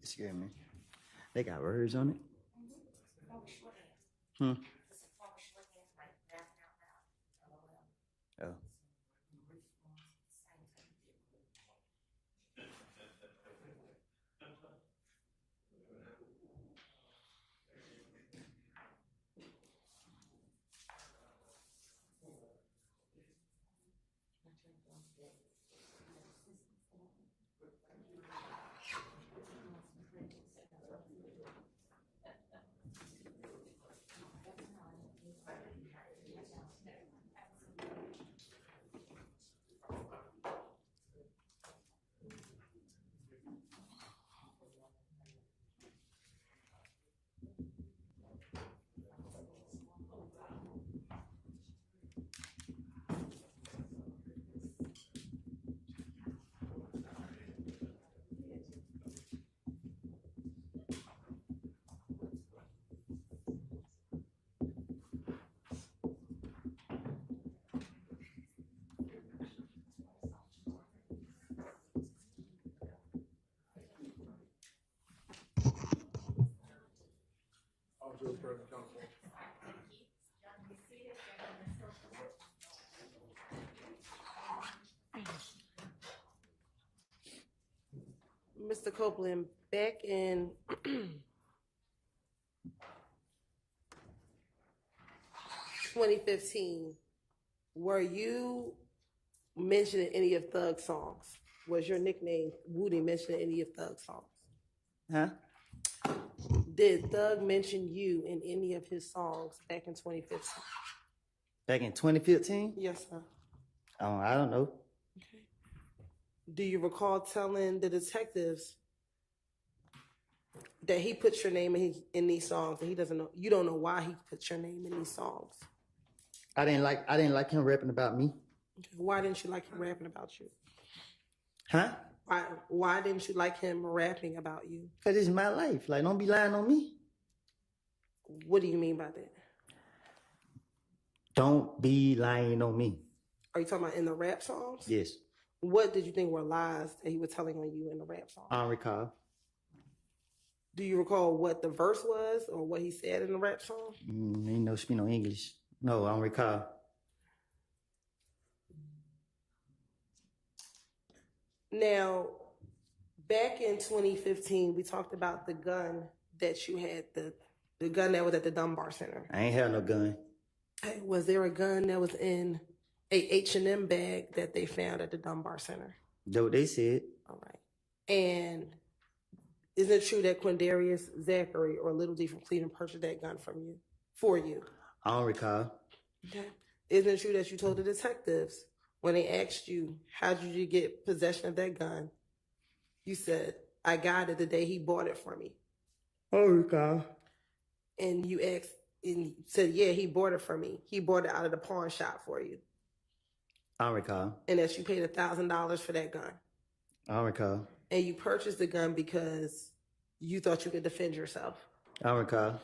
It scared me. They got words on it. Hmm. Oh. Mr. Copeland, back in 2015, were you mentioning any of Thug's songs? Was your nickname Woody mentioned any of Thug's songs? Huh? Did Thug mention you in any of his songs back in 2015? Back in 2015? Yes, sir. Oh, I don't know. Okay. Do you recall telling the detectives that he put your name in these songs and he doesn't know, you don't know why he put your name in these songs? I didn't like him rapping about me. Okay. Why didn't you like him rapping about you? Huh? Why didn't you like him rapping about you? Because it's my life. Like, don't be lying on me. What do you mean by that? Don't be lying on me. Are you talking about in the rap songs? Yes. What did you think were lies that he was telling on you in the rap song? I don't recall. Do you recall what the verse was or what he said in the rap song? Ain't no speak no English. No, I don't recall. Now, back in 2015, we talked about the gun that you had, the gun that was at the Dunbar Center. I ain't had no gun. Hey, was there a gun that was in a H&M bag that they found at the Dunbar Center? That's what they said. All right. And is it true that Quindarius, Zachary, or Little D from Cleveland purchased that gun for you? I don't recall. Okay. Isn't it true that you told the detectives when they asked you, how did you get possession of that gun? You said, I got it the day he bought it for me. I don't recall. And you asked, and you said, yeah, he bought it for me. He bought it out of the pawn shop for you. I don't recall. And that you paid $1,000 for that gun. I don't recall. And you purchased the gun because you thought you could defend yourself. I don't recall.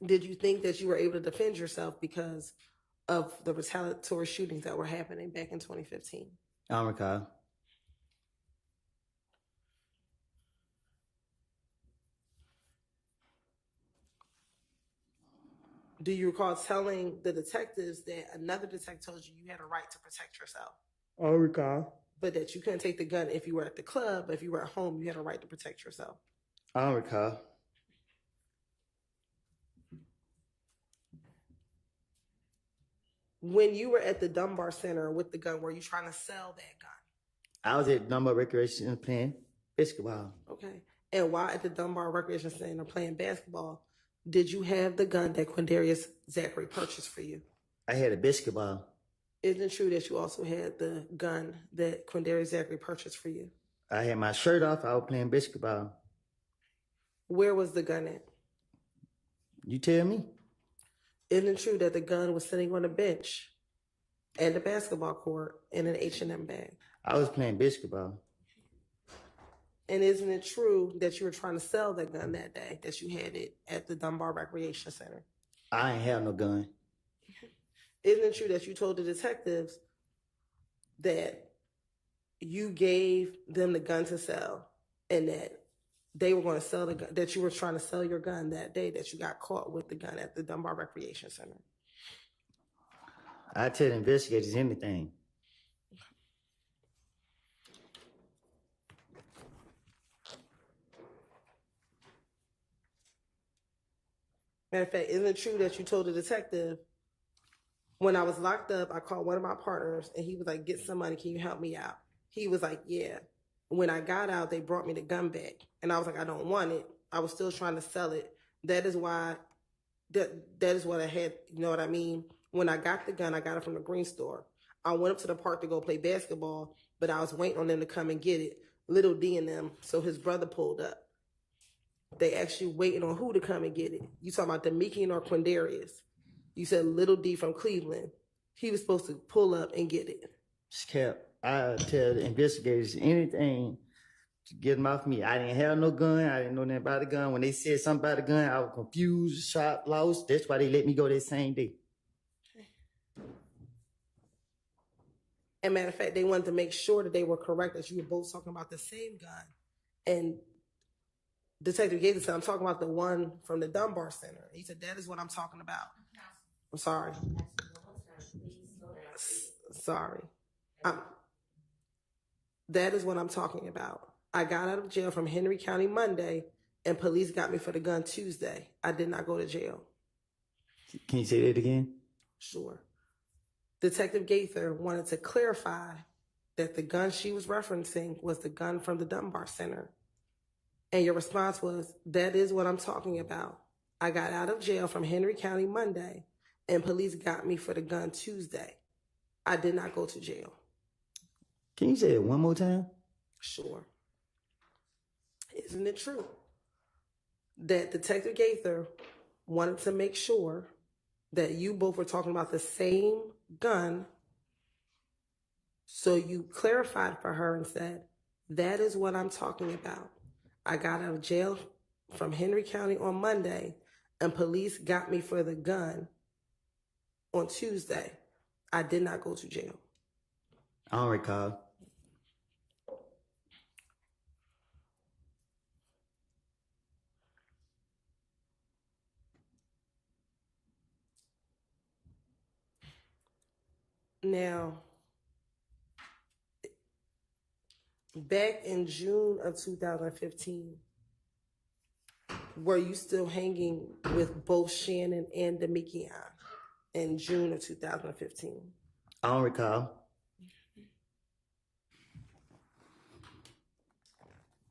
Did you think that you were able to defend yourself because of the retaliatory shootings that were happening back in 2015? I don't recall. Do you recall telling the detectives that another detective told you you had a right to protect yourself? I don't recall. But that you couldn't take the gun if you were at the club, but if you were at home, you had a right to protect yourself? I don't recall. When you were at the Dunbar Center with the gun, were you trying to sell that gun? I was at Dunbar Recreation playing basketball. Okay. And while at the Dunbar Recreation Center playing basketball, did you have the gun that Quindarius Zachary purchased for you? I had a basketball. Isn't it true that you also had the gun that Quindarius Zachary purchased for you? I had my shirt off. I was playing basketball. Where was the gun at? You tell me. Isn't it true that the gun was sitting on a bench at the basketball court in an H&M bag? I was playing basketball. And isn't it true that you were trying to sell that gun that day, that you had it at the Dunbar Recreation Center? I ain't have no gun. Isn't it true that you told the detectives that you gave them the gun to sell and that they were going to sell the gun, that you were trying to sell your gun that day that you got caught with the gun at the Dunbar Recreation Center? I tell the investigators anything. Matter of fact, isn't it true that you told the detective, when I was locked up, I called one of my partners and he was like, get some money, can you help me out? He was like, yeah. When I got out, they brought me the gun back. And I was like, I don't want it. I was still trying to sell it. That is why, that is what I had, you know what I mean? When I got the gun, I got it from the green store. I went up to the park to go play basketball, but I was waiting on them to come and get it. Little D and them, so his brother pulled up. They actually waiting on who to come and get it. You talking about Demikian or Quindarius? You said Little D from Cleveland. He was supposed to pull up and get it. Cap, I tell the investigators anything to get them off me. I didn't have no gun. I didn't know nothing about the gun. When they said something about the gun, I was confused, shot, lost. That's why they let me go that same day. And matter of fact, they wanted to make sure that they were correct, that you were both talking about the same gun. And Detective Gates said, I'm talking about the one from the Dunbar Center. He said, that is what I'm talking about. I'm sorry. Sorry. That is what I'm talking about. I got out of jail from Henry County Monday, and police got me for the gun Tuesday. I did not go to jail. Can you say that again? Sure. Detective Gaither wanted to clarify that the gun she was referencing was the gun from the Dunbar Center. And your response was, that is what I'm talking about. I got out of jail from Henry County Monday, and police got me for the gun Tuesday. I did not go to jail. Can you say it one more time? Sure. Isn't it true that Detective Gaither wanted to make sure that you both were talking about the same gun, so you clarified for her and said, that is what I'm talking about. I got out of jail from Henry County on Monday, and police got me for the gun on Tuesday. I did not go to jail. I don't recall. Now, back in June of 2015, were you still hanging with both Shannon and Demikian in June of 2015? I don't recall.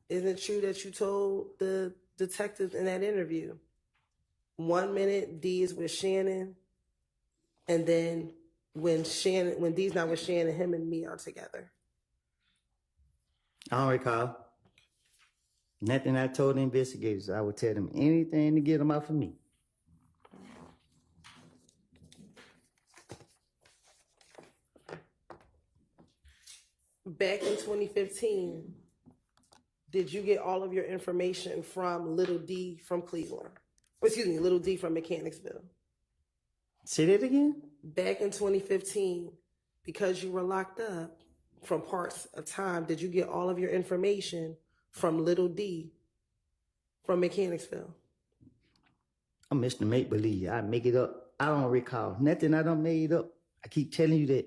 Isn't it true that you told the detectives in that interview, 1 minute D is with Shannon, and then when D's not with Shannon, him and me are together? I don't recall. Nothing I told the investigators. I would tell them anything to get them off of me. Back in 2015, did you get all of your information from Little D from Cleveland? Excuse me, Little D from Mechanicsville. Say that again? Back in 2015, because you were locked up from parts of time, did you get all of your information from Little D from Mechanicsville? I'm Mr. Make Believe. I make it up. I don't recall. Nothing I done made up. I keep telling you that.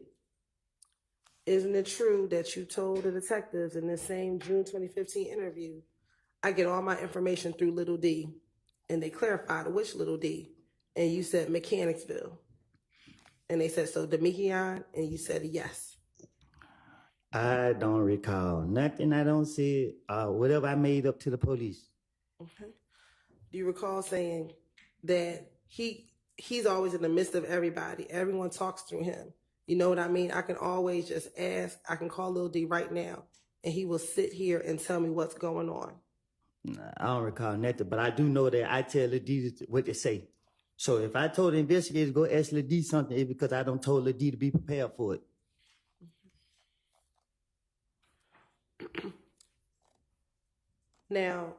Isn't it true that you told the detectives in this same June 2015 interview, I get all my information through Little D, and they clarified which Little D, and you said Mechanicsville. And they said, so Demikian, and you said yes. I don't recall. Nothing I don't say, whatever I made up to the police. Okay. Do you recall saying that he's always in the midst of everybody? Everyone talks through him. You know what I mean? I can always just ask. I can call Lil D right now, and he will sit here and tell me what's going on. Nah, I don't recall nothing, but I do know that I tell Lil D what to say. So if I told the investigators go ask Lil D something, it's because I don't told Lil D to be prepared for it. Now,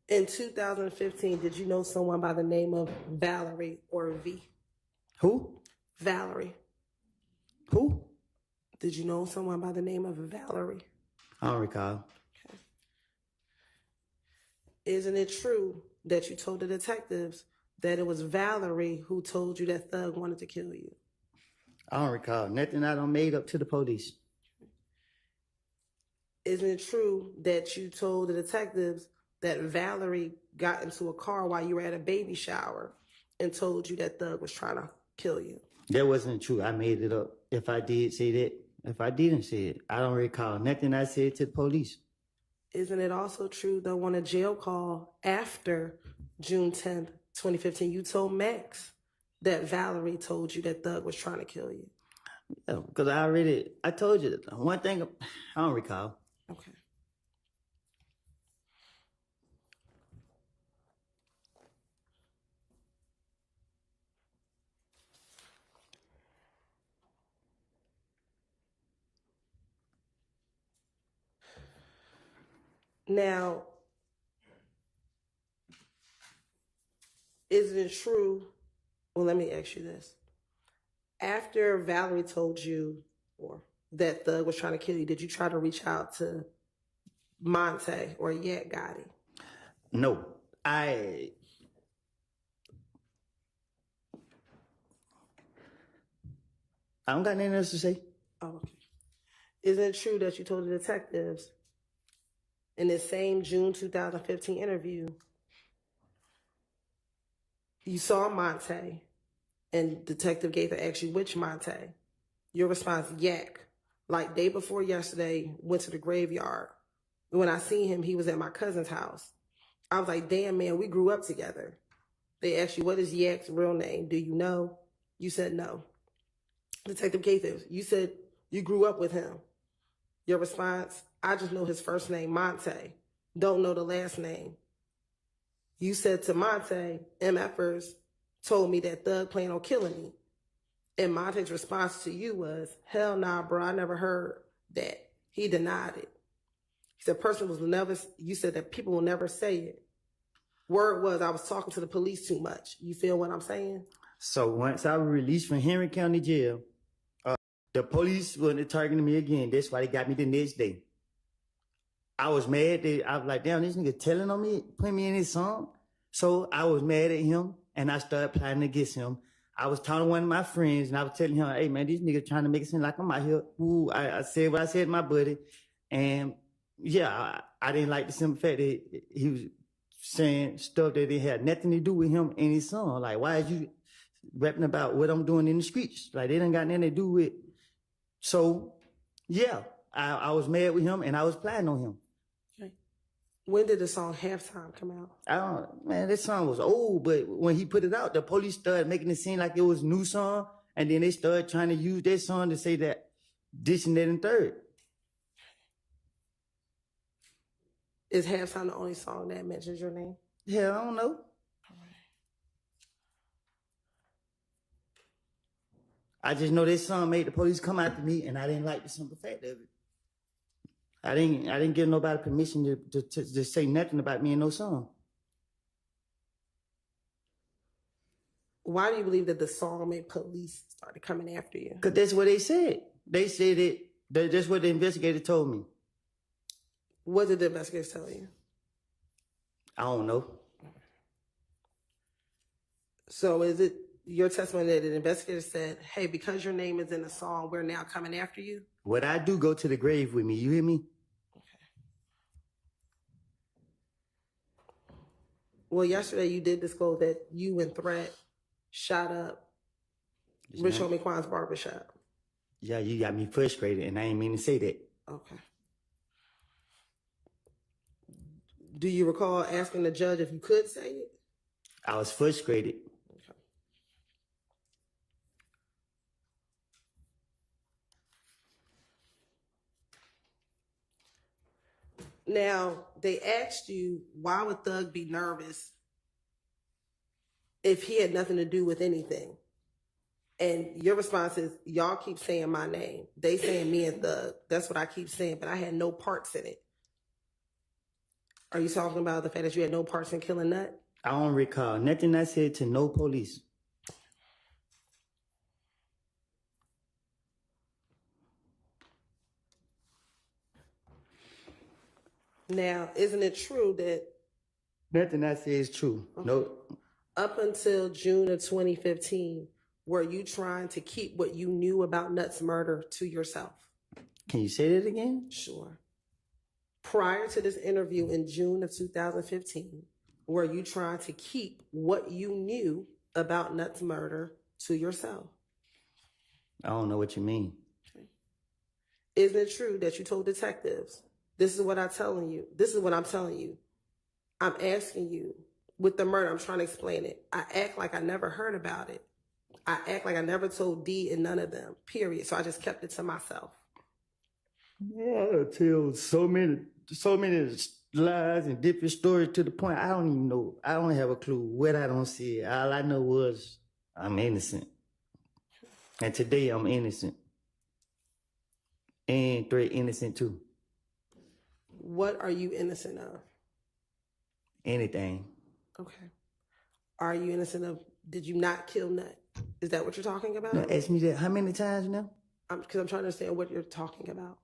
in 2015, did you know someone by the name of Valerie or V? Who? Valerie. Who? Did you know someone by the name of Valerie? I don't recall. Okay. Isn't it true that you told the detectives that it was Valerie who told you that Thug wanted to kill you? I don't recall. Nothing I done made up to the police. Isn't it true that you told the detectives that Valerie got into a car while you were at a baby shower and told you that Thug was trying to kill you? That wasn't true. I made it up. If I did say that, if I didn't say it, I don't recall nothing I said to the police. Isn't it also true, though, on a jail call after June 10th, 2015, you told Max that Valerie told you that Thug was trying to kill you? Yeah, because I told you one thing, I don't recall. Okay. Now, isn't it true? Well, let me ask you this. After Valerie told you that Thug was trying to kill you, did you try to reach out to Monte or Yak Gotti? No, I don't got nothing else to say. Oh, okay. Isn't it true that you told the detectives in this same June 2015 interview, you saw Monte and Detective Gaither asked you which Monte? Your response, Yak. Like day before yesterday, went to the graveyard. When I seen him, he was at my cousin's house. I was like, damn, man, we grew up together. They asked you, what is Yak's real name? Do you know? You said no. Detective Gaither, you said you grew up with him. Your response, I just know his first name, Monte. Don't know the last name. You said to Monte, MFers told me that Thug planned on killing me. And Monte's response to you was, hell nah, bro, I never heard that. He denied it. He said, you said that people will never say it. Word was, I was talking to the police too much. You feel what I'm saying? So once I was released from Henry County Jail, the police were targeting me again. That's why they got me the next day. I was mad. I was like, damn, this nigga telling on me, putting me in his song. So I was mad at him, and I started plotting against him. I was talking to one of my friends, and I was telling him, hey, man, these niggas trying to make it seem like I'm out here. Ooh, I said what I said to my buddy. And, yeah, I didn't like the simple fact that he was saying stuff that it had nothing to do with him and his son. Like, why is you rapping about what I'm doing in the streets? Like, they done got nothing to do with. So, yeah, I was mad with him, and I was plotting on him. Okay. When did the song Halftime come out? Man, this song was old, but when he put it out, the police started making it seem like it was a new song, and then they started trying to use that song to say that this and that and third. Is Halftime the only song that mentions your name? Yeah, I don't know. I just know this song made the police come after me, and I didn't like the simple fact of it. I didn't give nobody permission to say nothing about me in no song. Why do you believe that the song made police started coming after you? Because that's what they said. They said it. That's what the investigator told me. What did the investigators tell you? I don't know. So is it your testimony that the investigator said, hey, because your name is in the song, we're now coming after you? What I do, go to the grave with me. You hear me? Okay. Well, yesterday you did disclose that you and Threat shot up Rich Homie Quan's barbershop. Yeah, you got me frustrated, and I ain't mean to say that. Okay. Do you recall asking the judge if you could say it? I was frustrated. Okay. Now, they asked you, why would Thug be nervous if he had nothing to do with anything? And your response is, y'all keep saying my name. They saying me and Thug. That's what I keep saying, but I had no parts in it. Are you talking about the fact that you had no parts in killing Nut? I don't recall nothing I said to no police. Now, isn't it true that Nothing I say is true. Okay. Nope. Up until June of 2015, were you trying to keep what you knew about Nutt's murder to yourself? Can you say that again? Sure. Prior to this interview in June of 2015, were you trying to keep what you knew about Nutt's murder to yourself? I don't know what you mean. Okay. Isn't it true that you told detectives, this is what I'm telling you, this is what I'm telling you, I'm asking you, with the murder, I'm trying to explain it. I act like I never heard about it. I act like I never told D and none of them, period. So I just kept it to myself. Yeah, I tell so many lies and different stories to the point I don't even know. I don't have a clue what I don't see. All I know was I'm innocent. And today I'm innocent. And threat innocent too. What are you innocent of? Anything. Okay. Are you innocent of, did you not kill Nutt? Is that what you're talking about? No, ask me that how many times now? Because I'm trying to understand what you're talking about.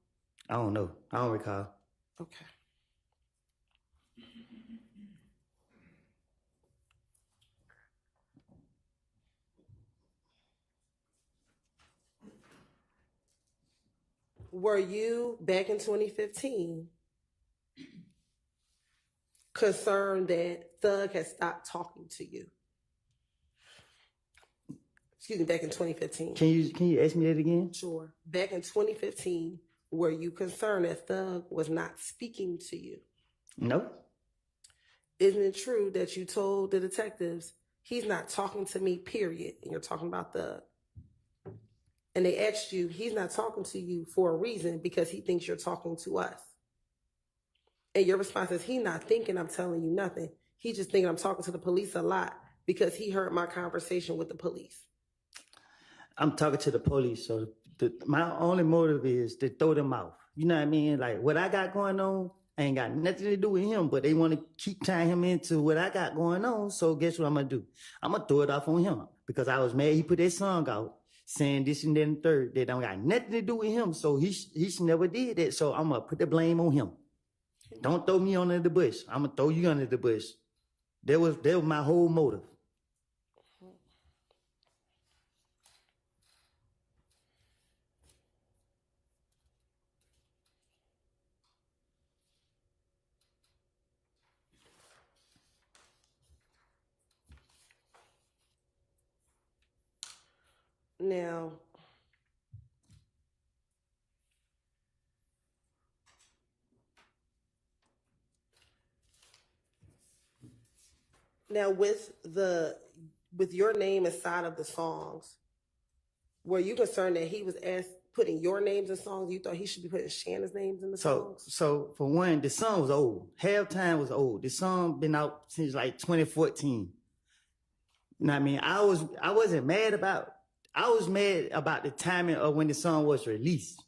I don't know. I don't recall. Okay. Were you, back in 2015, concerned that Thug had stopped talking to you? Excuse me, back in 2015. Can you ask me that again? Sure. Back in 2015, were you concerned that Thug was not speaking to you? No. Isn't it true that you told the detectives, he's not talking to me, period, and you're talking about Thug? And they asked you, he's not talking to you for a reason because he thinks you're talking to us. And your response is, he's not thinking I'm telling you nothing. He's just thinking I'm talking to the police a lot because he heard my conversation with the police. I'm talking to the police, so my only motive is to throw them off. You know what I mean? Like, what I got going on ain't got nothing to do with him, but they want to keep tying him into what I got going on, so guess what I'm going to do? I'm going to throw it off on him because I was mad he put that song out saying this and that and third. That don't got nothing to do with him, so he never did that, so I'm going to put the blame on him. Don't throw me under the bush. I'm going to throw you under the bush. That was my whole motive. Now with your name inside of the songs, were you concerned that he was putting your names in songs? You thought he should be putting Shannon's names in the songs? So for one, the song was old. Halftime was old. The song been out since like 2014. You know what I mean? I wasn't mad about. I was mad about the timing of when the song was released,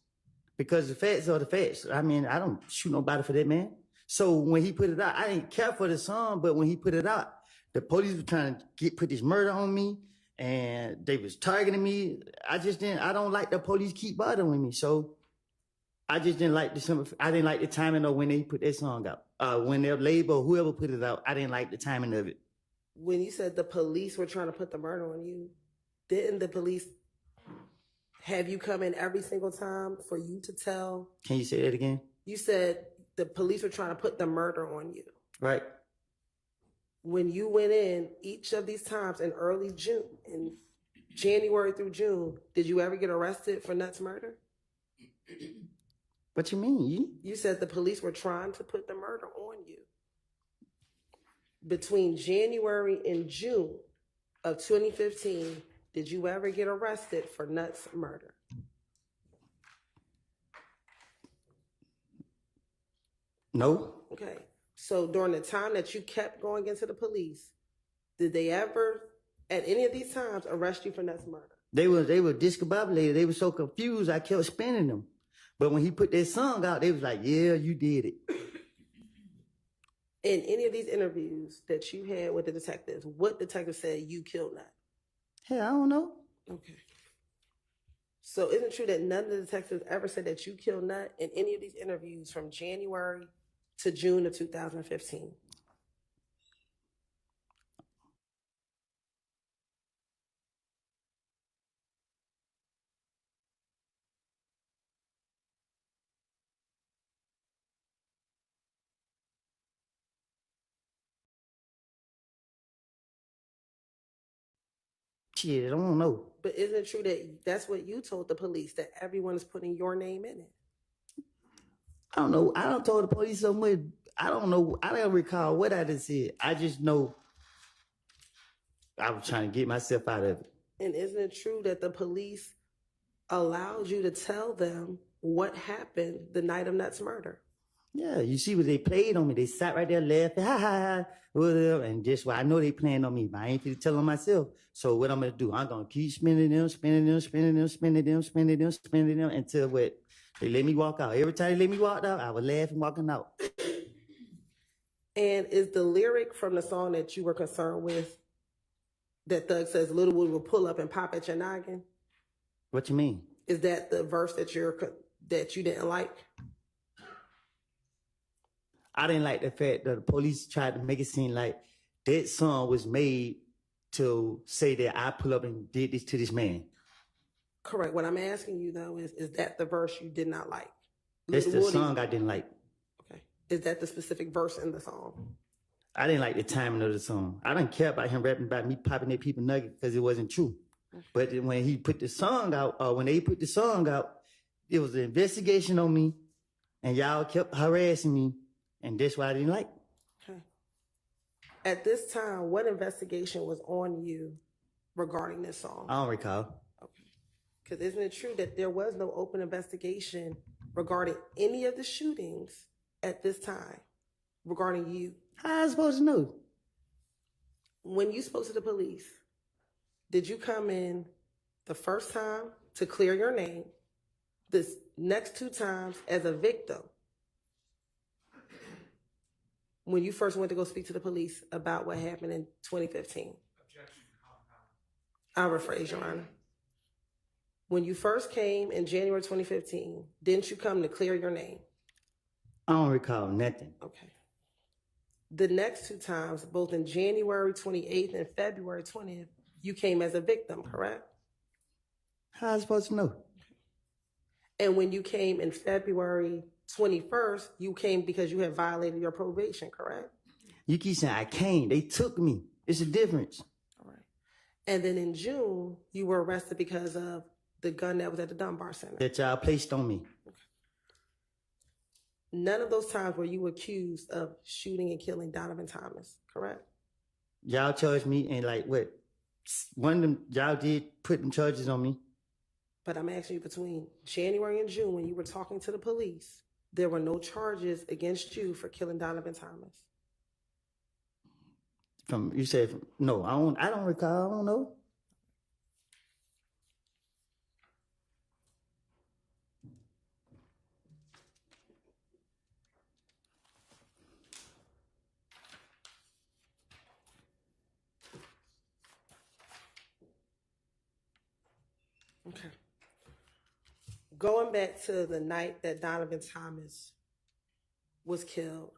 because the facts are the facts. I mean, I don't shoot nobody for that, man. So when he put it out, I didn't care for the song, but when he put it out, the police were trying to put this murder on me, and they was targeting me. I don't like the police keep bothering me, so I just didn't like the timing of when they put that song out. When their label, whoever put it out, I didn't like the timing of it. When you said the police were trying to put the murder on you, didn't the police have you come in every single time for you to tell? Can you say that again? You said the police were trying to put the murder on you. Right. When you went in each of these times in early June, in January through June, did you ever get arrested for Nutt's murder? What you mean? You said the police were trying to put the murder on you. Between January and June of 2015, did you ever get arrested for Nutt's murder? No. Okay. So during the time that you kept going into the police, did they ever, at any of these times, arrest you for Nutt's murder? They were discombobulated. They were so confused, I kept spinning them. But when he put that song out, they was like, yeah, you did it. In any of these interviews that you had with the detectives, what detective said you killed Nutt? Hey, I don't know. Okay. So isn't it true that none of the detectives ever said that you killed Nutt in any of these interviews from January to June of 2015? Shit, I don't know. But isn't it true that that's what you told the police, that everyone is putting your name in it? I don't know. I don't told the police so much. I don't know. I don't recall what I just said. I just know I was trying to get myself out of it. And isn't it true that the police allowed you to tell them what happened the night of Nuts' murder? Yeah, you see what they played on me. They sat right there laughing, ha ha ha, whatever. And just why I know they playing on me, but I ain't finna tell them myself. So what I'm gonna do? I'm gonna keep spending them until what? They let me walk out. Every time they let me walk out, I was laughing walking out. And is the lyric from the song that you were concerned with that Thug says Little Wood will pull up and pop at your noggin? What you mean? Is that the verse that you didn't like? I didn't like the fact that the police tried to make it seem like that song was made to say that I pull up and did this to this man. Correct. What I'm asking you though is that the verse you did not like? That's the song I didn't like. Okay. Is that the specific verse in the song? I didn't like the timing of the song. I didn't care about him rapping about me popping at people nuggets because it wasn't true. Okay. But when he put the song out, or when they put the song out, it was an investigation on me, and y'all kept harassing me, and that's why I didn't like. Okay. At this time, what investigation was on you regarding this song? I don't recall. Okay. Because isn't it true that there was no open investigation regarding any of the shootings at this time regarding you? How am I supposed to know? When you spoke to the police, did you come in the first time to clear your name, this next two times as a victim? When you first went to go speak to the police about what happened in 2015? Objection, compound. I'll rephrase, Your Honor. When you first came in January 2015, didn't you come to clear your name? I don't recall nothing. Okay. The next two times, both in January 28th and February 20th, you came as a victim, correct? How am I supposed to know? And when you came in February 21st, you came because you had violated your probation, correct? You keep saying I came. They took me. It's a difference. All right. And then in June, you were arrested because of the gun that was at the Dunbar Center. That y'all placed on me. Okay. None of those times were you accused of shooting and killing Donovan Thomas, correct? Y'all charged me, and like what? One of them, y'all did put them charges on me. But I'm asking you, between January and June, when you were talking to the police, there were no charges against you for killing Donovan Thomas. You said no. I don't recall. I don't know. Okay. Going back to the night that Donovan Thomas was killed,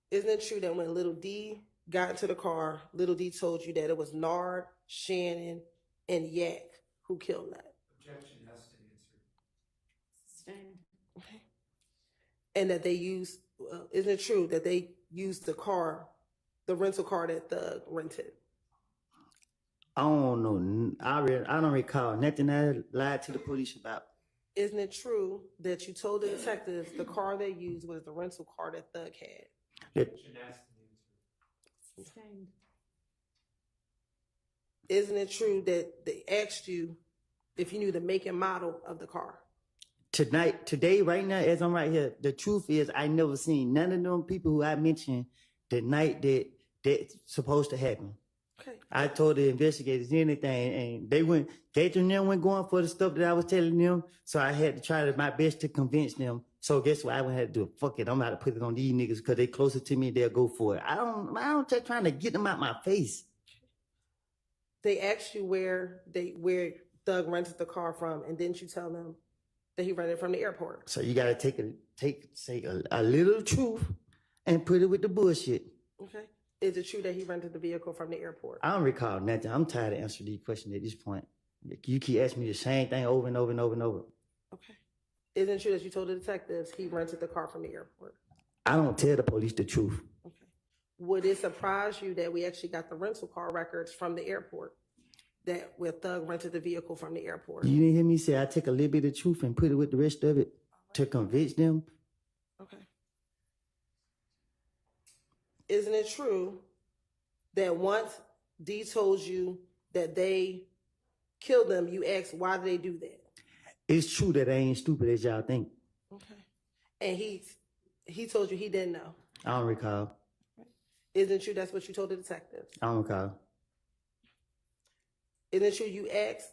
isn't it true that when Little D got into the car, Little D told you that it was Nard, Shannon, and Yak who killed Nut? Objection, has to answer. Sustained. Okay. And that they used, isn't it true that they used the car, the rental car that Thug rented? I don't know. I don't recall nothing I lied to the police about. Isn't it true that you told the detectives the car they used was the rental car that Thug had? Objection, has to answer. Sustained. Isn't it true that they asked you if you knew the make and model of the car? Today, right now, as I'm right here, the truth is I never seen none of them people who I mentioned the night that's supposed to happen. Okay. I told the investigators anything, and they went going for the stuff that I was telling them. So I had to try my best to convince them. So guess what? I went had to do? Fuck it. I'm about to put it on these niggas because they closer to me. They'll go for it. I don't just trying to get them out my face. They asked you where Thug rented the car from, and didn't you tell them that he rented from the airport. So you gotta say a little truth and put it with the bullshit. Okay. Is it true that he rented the vehicle from the airport? I don't recall nothing. I'm tired of answering these questions at this point. You keep asking me the same thing over and over and over and over. Okay. Isn't it true that you told the detectives he rented the car from the airport? I don't tell the police the truth. Okay. Would it surprise you that we actually got the rental car records from the airport? That where Thug rented the vehicle from the airport? You didn't hear me say I take a little bit of truth and put it with the rest of it to convince them? Okay. Isn't it true that once D told you that they killed them, you asked why did they do that? It's true that I ain't stupid as y'all think. Okay. And he told you he didn't know. I don't recall. Isn't it true that's what you told the detectives? I don't recall. Isn't it true you asked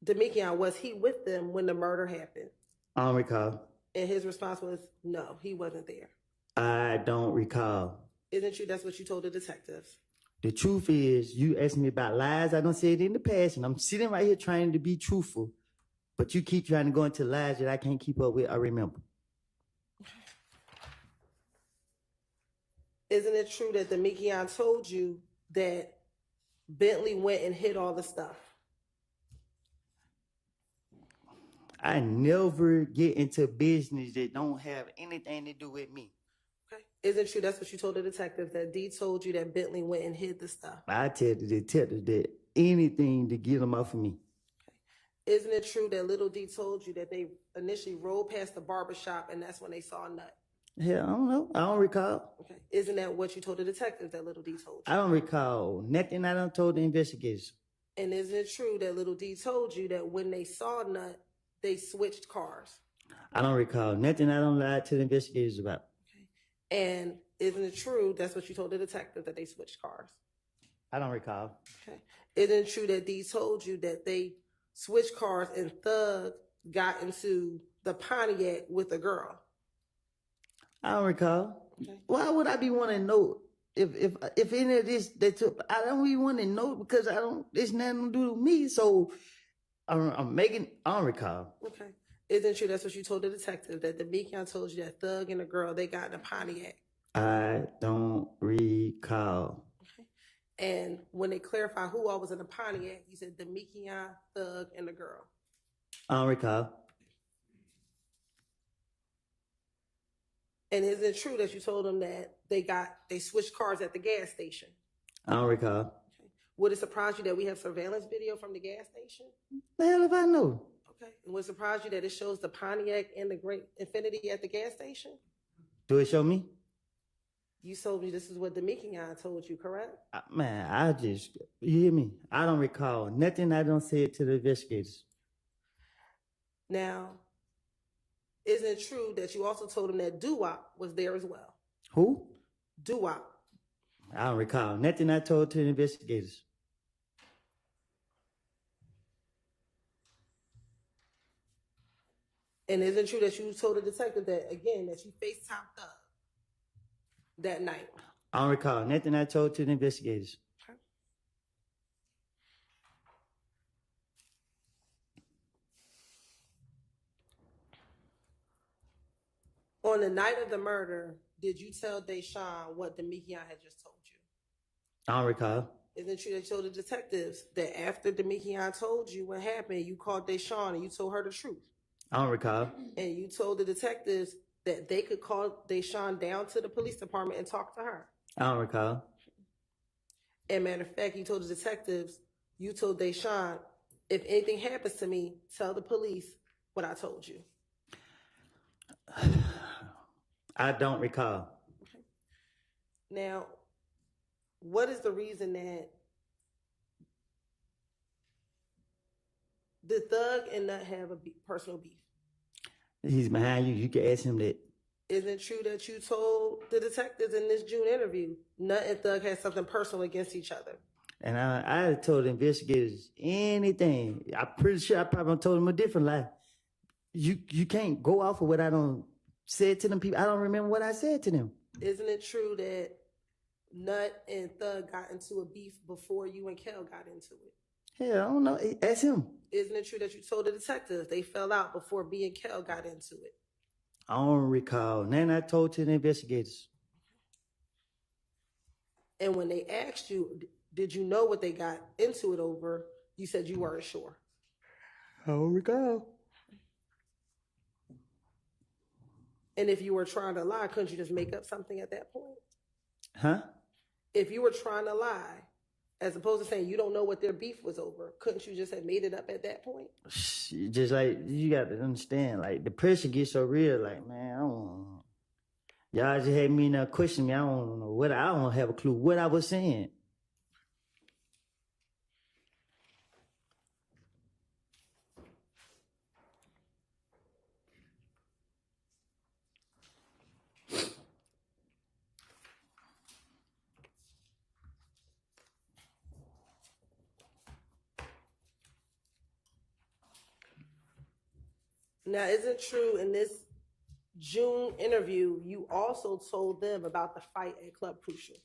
Demekion, was he with them when the murder happened? I don't recall. And his response was, no, he wasn't there. I don't recall. Isn't it true that's what you told the detectives? The truth is, you asked me about lies. I don't say it in the past, and I'm sitting right here trying to be truthful, but you keep trying to go into lies that I can't keep up with. I remember. Isn't it true that Demekion told you that Bentley went and hid all the stuff? I never get into business that don't have anything to do with me. Okay. Isn't it true that's what you told the detectives, that D told you that Bentley went and hid the stuff? I tell the detectives that anything to get them off of me. Okay. Isn't it true that Little D told you that they initially rolled past the barbershop and that's when they saw a nut? Hell, I don't know. I don't recall. Okay. Isn't that what you told the detectives that Little D told you? I don't recall nothing I done told the investigators. And isn't it true that Little D told you that when they saw Nut, they switched cars? I don't recall nothing I don't lie to the investigators about. Okay. And isn't it true that's what you told the detective, that they switched cars? I don't recall. Okay. Isn't it true that D told you that they switched cars and Thug got into the Pontiac with a girl? I don't recall. Okay. Why would I be wanting to know if any of this they took? I don't even want to know because I don't. It's nothing to do with me. So I'm making. I don't recall. Okay. Isn't it true that's what you told the detective, that Demekion told you that Thug and the girl, they got in a Pontiac? I don't recall. Okay. And when they clarified who all was in the Pontiac, you said Demekion, Thug, and the girl. I don't recall. And is it true that you told them that they switched cars at the gas station? I don't recall. Okay. Would it surprise you that we have surveillance video from the gas station? The hell if I know? Okay. And would it surprise you that it shows the Pontiac and the Great Infinity at the gas station? Do it show me? You told me this is what Demekion told you, correct? Man, you hear me? I don't recall nothing I don't say to the investigators. Now, isn't it true that you also told him that Doo-Wop was there as well? Who? Doo-Wop. I don't recall nothing I told to the investigators. And isn't it true that you told the detective that, again, that you FaceTimed Thug that night? I don't recall nothing I told to the investigators. Okay. On the night of the murder, did you tell Deshaun what Demekion had just told you? I don't recall. Isn't it true that you told the detectives that after Demekion told you what happened, you called Deshaun and you told her the truth? I don't recall. And you told the detectives that they could call Deshaun down to the police department and talk to her? I don't recall. And matter of fact, you told the detectives, you told Deshaun, if anything happens to me, tell the police what I told you. I don't recall. Okay. Now, what is the reason that the Thug and Nut have a personal beef? He's behind you. You can ask him that. Isn't it true that you told the detectives in this June interview, Nut and Thug had something personal against each other? And I told the investigators anything. I'm pretty sure I probably told them a different lie. You can't go off of what I don't say to them people. I don't remember what I said to them. Isn't it true that Nut and Thug got into a beef before you and Kel got into it? Hell, I don't know. Ask him. Isn't it true that you told the detectives they fell out before B and Kel got into it? I don't recall. Then I told to the investigators. And when they asked you, did you know what they got into it over? You said you weren't sure. I don't recall. And if you were trying to lie, couldn't you just make up something at that point? Huh? If you were trying to lie, as opposed to saying you don't know what their beef was over, couldn't you just have made it up at that point? Just like, you got to understand, like, the pressure gets so real, like, man, I don't. Y'all just had me now question me. I don't know what, I don't have a clue what I was saying. Now, isn't it true in this June interview, you also told them about the fight at Club Crucial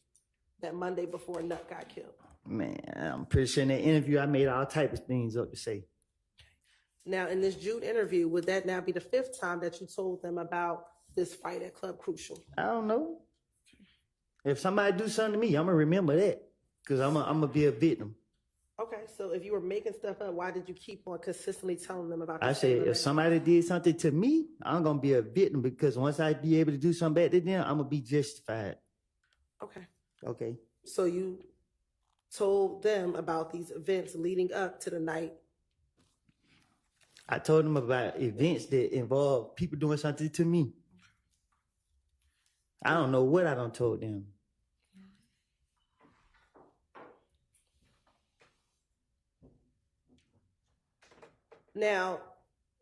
that Monday before Nut got killed? Man, I'm pretty sure in that interview I made all type of things up to say. Now, in this June interview, would that now be the 5th time that you told them about this fight at Club Crucial? I don't know. If somebody do something to me, I'm going to remember that because I'm going to be a victim. Okay, so if you were making stuff up, why did you keep on consistently telling them about I this? said, if somebody did something to me, I'm going to be a victim because once I be able to do something bad to them, I'm going to be justified. Okay. Okay. So you told them about these events leading up to the night. I told them about events that involve people doing something to me. I don't know what I done told them. Now,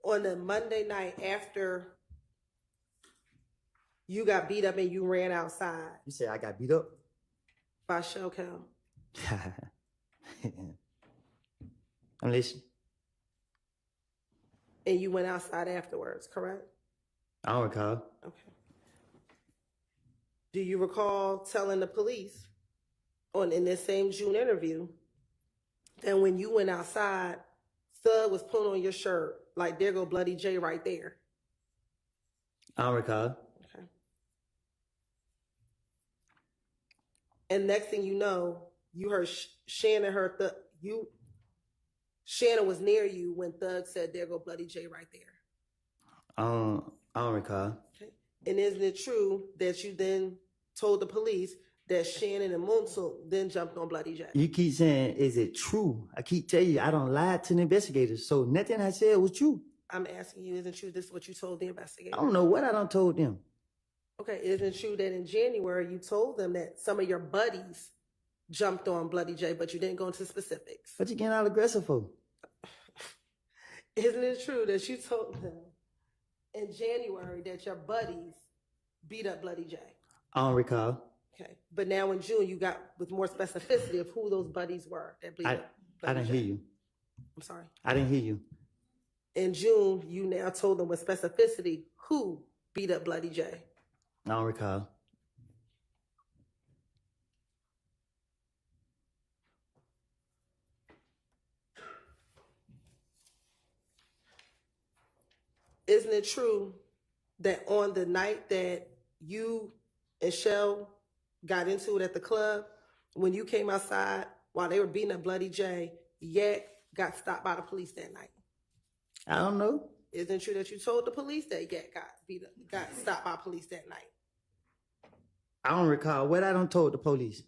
on the Monday night after you got beat up and you ran outside You say I got beat up? by Shell Cal, I'm listening. and you went outside afterwards, correct? I don't recall. Okay. Do you recall telling the police in this same June interview that when you went outside, Thug was pulling on your shirt like there go Bloody J right there? I don't recall. Okay. And next thing you know, you heard Shannon heard Shannon was near you when Thug said there go Bloody J right there. I don't recall. Okay. And isn't it true that you then told the police that Shannon and Montel then jumped on Bloody J? You keep saying, is it true? I keep telling you, I don't lie to the investigators. So nothing I said was true. I'm asking you, isn't true this what you told the investigators? I don't know what I done told them. Okay, isn't it true that in January you told them that some of your buddies jumped on Bloody J, but you didn't go into specifics? What you getting all aggressive for? Isn't it true that you told them in January that your buddies beat up Bloody J? I don't recall. Okay, but now in June you got with more specificity of who those buddies were that beat up I Bloody didn't J. hear you. I'm sorry. I didn't hear you. In June, you now told them with specificity who beat up Bloody J. I don't recall. Isn't it true that on the night that you and Shell got into it at the club, when you came outside while they were beating up Bloody J, Yak got stopped by the police that night? I don't know. Isn't it true that you told the police that Yak got stopped by police that night? I don't recall what I done told the police.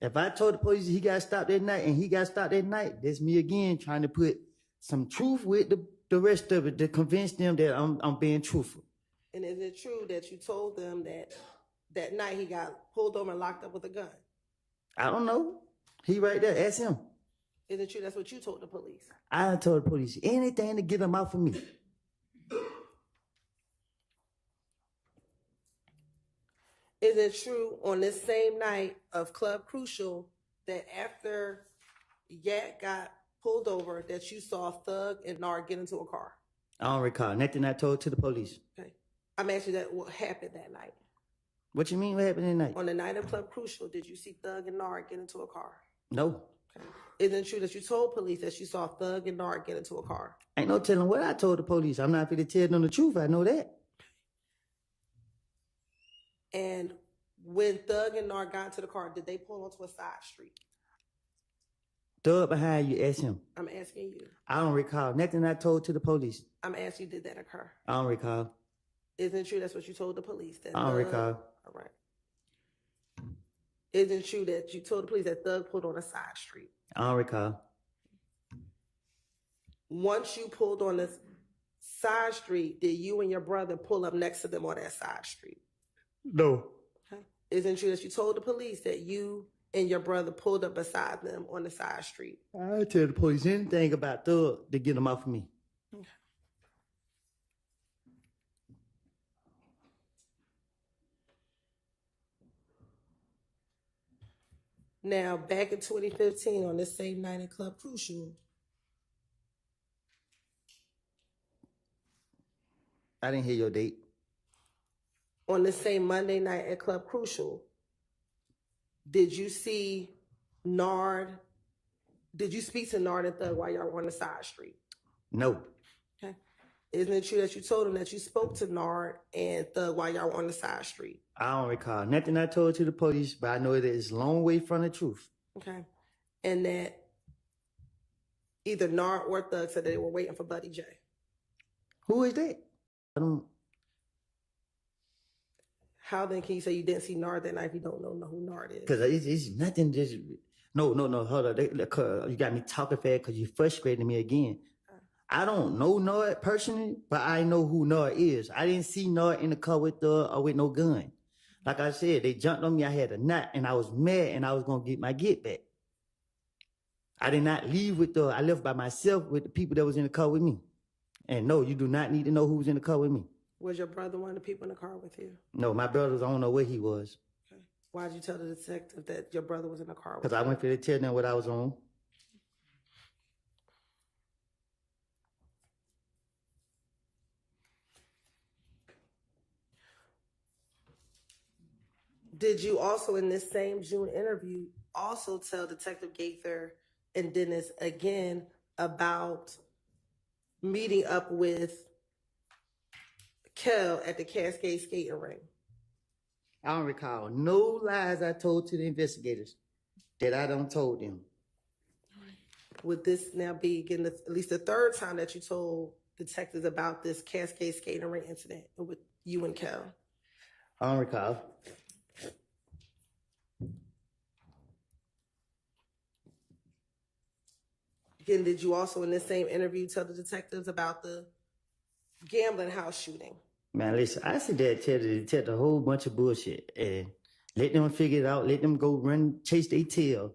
If I told the police he got stopped that night and he got stopped that night, that's me again trying to put some truth with the rest of it to convince them that I'm being truthful. And is it true that you told them that night he got pulled over and locked up with a gun? I don't know. He right there. Ask him. Is it true that's what you told the police? I done told the police anything to get them out of me. Is it true on this same night of Club Crucial that after Yak got pulled over that you saw Thug and Nar get into a car? I don't recall. Nothing I told to the police. Okay. I'm asking that what happened that night. What you mean what happened that night? On the night of Club Crucial, did you see Thug and Nar get into a car? No. Okay. Isn't it true that you told police that you saw Thug and Nard get into a car? Ain't no telling what I told the police. I'm not going to tell them the truth. I know that. And when Thug and Nard got into the car, did they pull onto a side street? Thug behind you, ask him. I'm asking you. I don't recall. Nothing I told to the police. I'm asking you, did that occur? I don't recall. Isn't it true that's what you told the police? That I don't recall. All right. Isn't it true that you told the police that Thug pulled on a side street? I don't recall. Once you pulled on the side street, did you and your brother pull up next to them on that side street? No. Okay. Isn't it true that you told the police that you and your brother pulled up beside them on the side street? I tell the police anything about Thug to get them off of me. Okay. Now, back in 2015, on this same night at Club Crucial, I didn't hear your date. on this same Monday night at Club Crucial, did you see Nard? Did you speak to Nard and Thug while y'all were on the side street? No. Okay. Isn't it true that you told him that you spoke to Nard and Thug while y'all were on the side street? I don't recall. Nothing I told to the police, but I know that it's a long way from the truth. Okay. And that either Nard or Thug said that they were waiting for Buddy J. Who is that? I don't. How then can you say you didn't see Nard that night if you don't know who Nard is? Because it's nothing just. No. Hold on. You got me talking fast because you frustrated me again. I don't know Nard personally, but I know who Nard is. I didn't see Nard in the car with no gun. Like I said, they jumped on me. I had a knot, and I was mad, and I was gonna get my get back. I did not leave with I left by myself with the people that was in the car with me. And no, you do not need to know who was in the car with me. Was your brother one of the people in the car with you? No, my brothers, I don't know where he was. Okay. Why did you tell the detective that your brother was in the car with Because I went for to tell them what I was on. Did you also, in this same June interview, also tell Detective Gaither and Dennis again about meeting up with Kel at the Cascade skating ring? I don't recall no lies I told to the investigators that I don't told them. Would this now be again at least the third time that you told detectives about this Cascade skating ring incident with you and Kel? I don't recall. Again, did you also in this same interview tell the detectives about the gambling house shooting? Man, listen, I sit there and tell the detective a whole bunch of bullshit and let them figure it out, let them go run, chase their tail.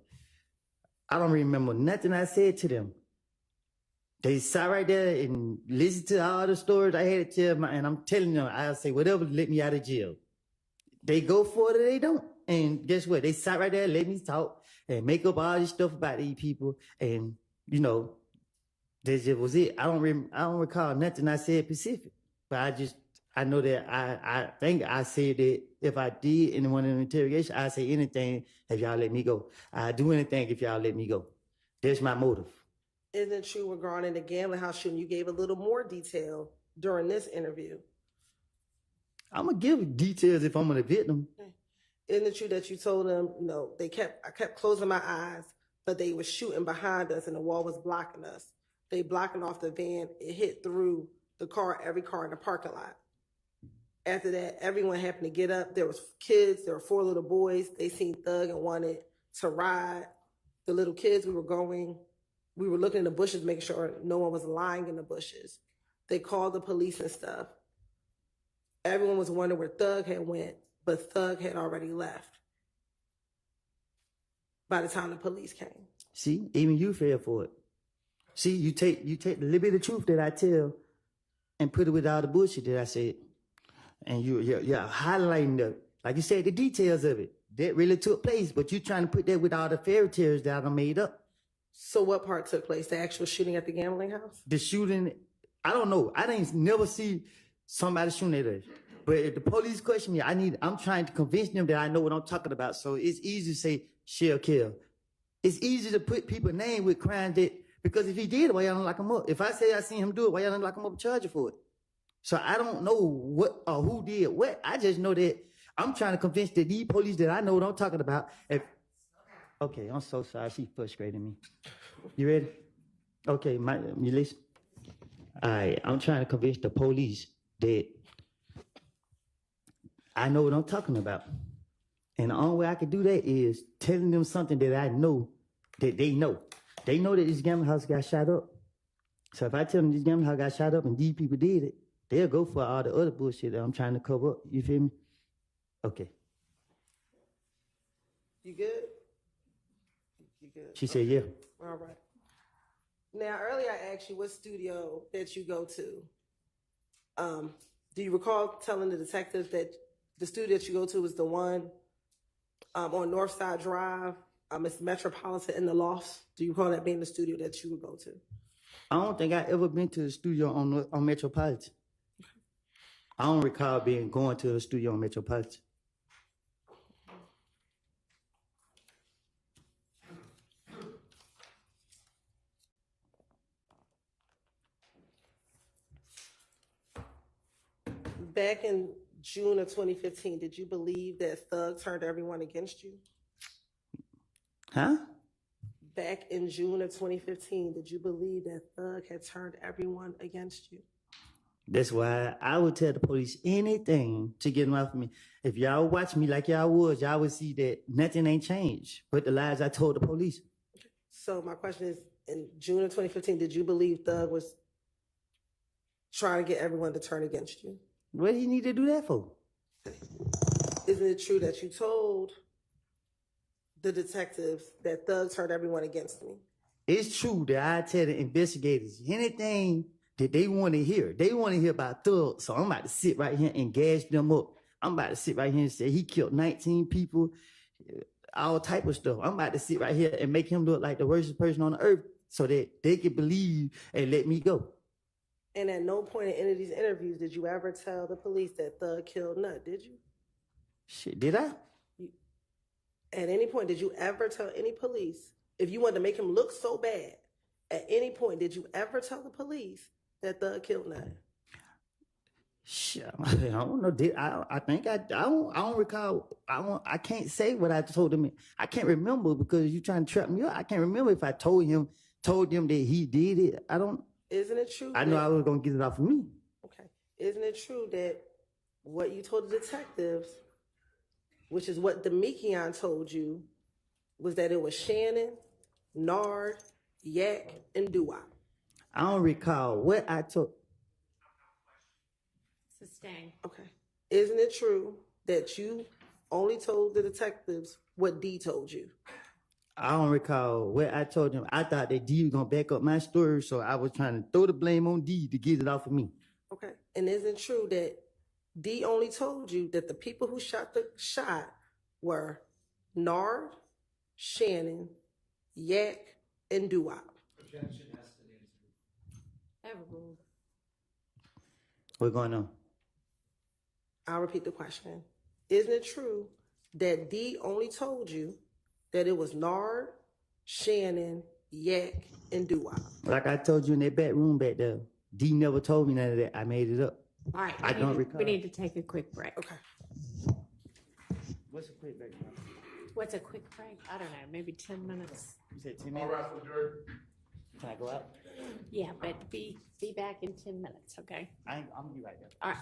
I don't remember nothing I said to them. They sat right there and listened to all the stories I had to tell, and I'm telling them, I'll say whatever to let me out of jail. They go for it or they don't. And guess what? They sat right there and let me talk and make up all this stuff about these people. And, you know, that just was it. I don't recall nothing I said specific. But I know that I think I said that if I did in one of the interrogation, I'd say anything if y'all let me go. I'd do anything if y'all let me go. That's my motive. Isn't it true regarding the gambling house shooting? You gave a little more detail during this interview. I'm going to give details if I'm a victim. Isn't it true that you told them, I kept closing my eyes, but they were shooting behind us and the wall was blocking us. They blocking off the van. It hit through the car, every car in the parking lot. After that, everyone happened to get up. There was kids. There were 4 little boys. They seen Thug and wanted to ride. The little kids, we were looking in the bushes, making sure no one was lying in the bushes. They called the police and stuff. Everyone was wondering where Thug had went, but Thug had already left by the time the police came. See, even you fell for it. See, you take the little bit of truth that I tell and put it with all the bullshit that I said. And you're highlighting like you said, the details of it. That really took place, but you're trying to put that with all the fairy tales that I made up. So what part took place? The actual shooting at the gambling house? The shooting, I don't know. I didn't never see somebody shooting at us. But if the police question me, I'm trying to convince them that I know what I'm talking about. So it's easy to say, shell kill. It's easy to put people's name with crimes that, because if he did it, why y'all don't lock him up? If I say I seen him do it, why y'all don't lock him up and charge you for it? So I don't know what or who did what. I just know that I'm trying to convince that these police that I know what I'm talking about. Okay, I'm so sorry. She frustrating me. You ready? Okay, you listen. All right, I'm trying to convince the police that I know what I'm talking about. And the only way I can do that is telling them something that I know that they know. They know that this gambling house got shot up. So if I tell them this gambling house got shot up and these people did it, they'll go for all the other bullshit that I'm trying to cover up. You feel me? Okay. You good? You good? She said, yeah. All right. Now, earlier I asked you what studio that you go to. Do you recall telling the detectives that the studio that you go to is the one on Northside Drive? It's Metropolitan in the Lofts. Do you recall that being the studio that you would go to? I don't think I ever been to the studio on Metropolitan. I don't recall going to a studio on Metropolitan. Back in June of 2015, did you believe that Thug turned everyone against you? Huh? Back in June of 2015, did you believe that Thug had turned everyone against you? That's why I would tell the police anything to get them off of me. If y'all watch me like y'all was, y'all would see that nothing ain't changed but the lies I told the police. So my question is, in June of 2015, did you believe Thug was trying to get everyone to turn against you? What do you need to do that for? Isn't it true that you told the detectives that Thug turned everyone against me? It's true that I tell the investigators anything that they want to hear. They want to hear about Thug, so I'm about to sit right here and gas them up. I'm about to sit right here and say he killed 19 people, all type of stuff. I'm about to sit right here and make him look like the worst person on the earth so that they can believe and let me go. And at no point in any of these interviews did you ever tell the police that Thug killed Nut, did you? Shit, did I? At any point, did you ever tell any police, if you wanted to make him look so bad, at any point, did you ever tell the police that Thug killed Nut? Shit, I don't know. I think I don't recall. I can't say what I told him. I can't remember because you trying to trap me up. I can't remember if I told them that he did it. I don't. Isn't it true? I know I was gonna get it off of me. Okay. Isn't it true that what you told the detectives, which is what Demekion told you, was that it was Shannon, Nard, Yak, and Doo-Wop? I don't recall what I told. Sustained. Okay. Isn't it true that you only told the detectives what D told you? I don't recall what I told them. I thought that D was gonna back up my story, so I was trying to throw the blame on D to get it off of me. Okay. And isn't it true that D only told you that the people who shot the shot were Nard, Shannon, Yak, and Doo-Wop? Objection has been answered. Overruled. What's going on? I'll repeat the question. Isn't it true that D only told you that it was Nard, Shannon, Yak, and Doo-Wop? Like I told you in that back room back there, D never told me none of that. I made it up. All right. I don't recall. We need to take a quick break. Okay. What's a quick break? What's a quick break? I don't know, maybe 10 minutes. You said 10 minutes? Can I go out? Yeah, but be back in 10 minutes, okay? I'm gonna be right there. All right.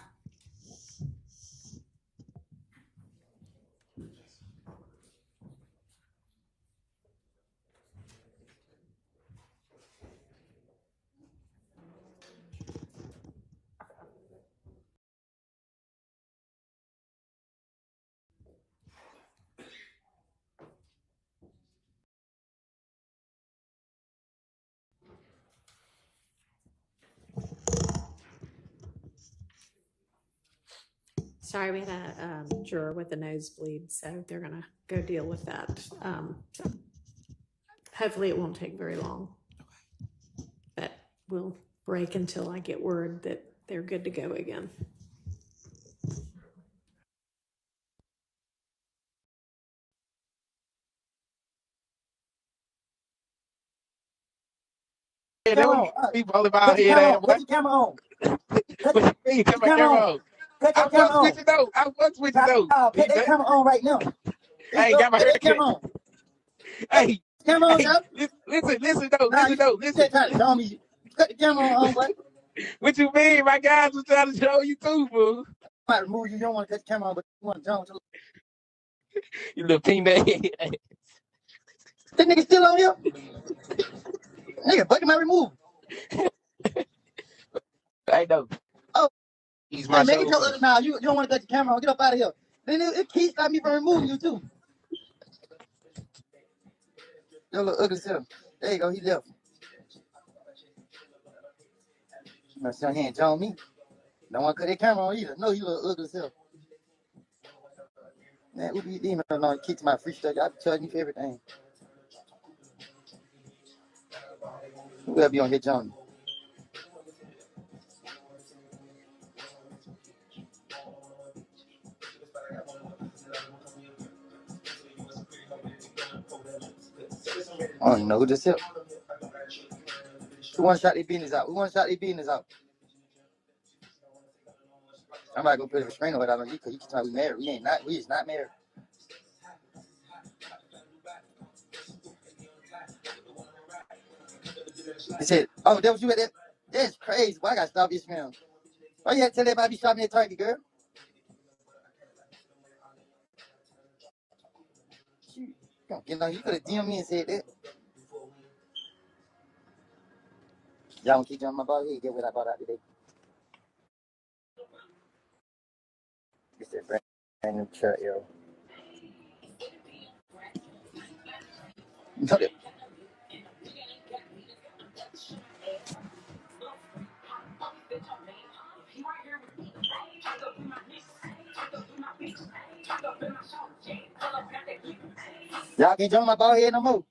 Sorry, we had a juror with a nosebleed, so they're gonna go deal with that. So hopefully it won't take very long. But we'll break until I get word that they're good to go again. Yeah, that camera was on. people all about Cut your head camera ass. on. Cut your camera on. Cut, What you mean? cut Cut your my camera camera on. on. Cut I your camera fuck with on. you though. I fuck with you though. Nah, You put that know? camera on right now. It's I ain't up. got my Put hair that cut. camera on. Cut Hey, the camera on, hey, Jeff. listen though, Nah, you listen. just trying to show me. Cut the camera on, homeboy. What you mean? My guys was trying to show you too, fool. I might remove you. You don't want to cut the camera on, but you want to jump. You little peanut. That nigga still on here? Nigga, fucking my remove. I know. Oh, He's hey, my make it your chauffeur. other now. You don't want to cut the camera on. Get up out of here. Then it keeps stopping me from removing you, too. Your little ugly self. There you go. He left. My son, he ain't telling me. Don't want to cut that camera on either. No, you little ugly self. Man, who be demon alone? Kicks my free stuff. I be charging you for everything. Who will be on here, John? I don't even know who this is. Who want to shot their business out? Who want to shot their business out? I'm not gonna put a restraint over that on you because you can tell we married. We is not married. He said, "Oh, that was you at that? That's crazy. Why I gotta stop this man? Why you had to tell everybody be shopping at Target, girl? You know, you could have DM'd me and said that. Y'all want to keep jumping my ball? Here, get what I bought out today. It's that brand new shirt, yo. Y'all can't jump my ball head no more.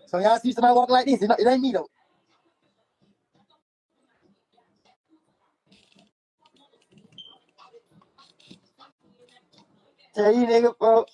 So y'all see somebody walk like this? It ain't me though. Tell you nigga, bro.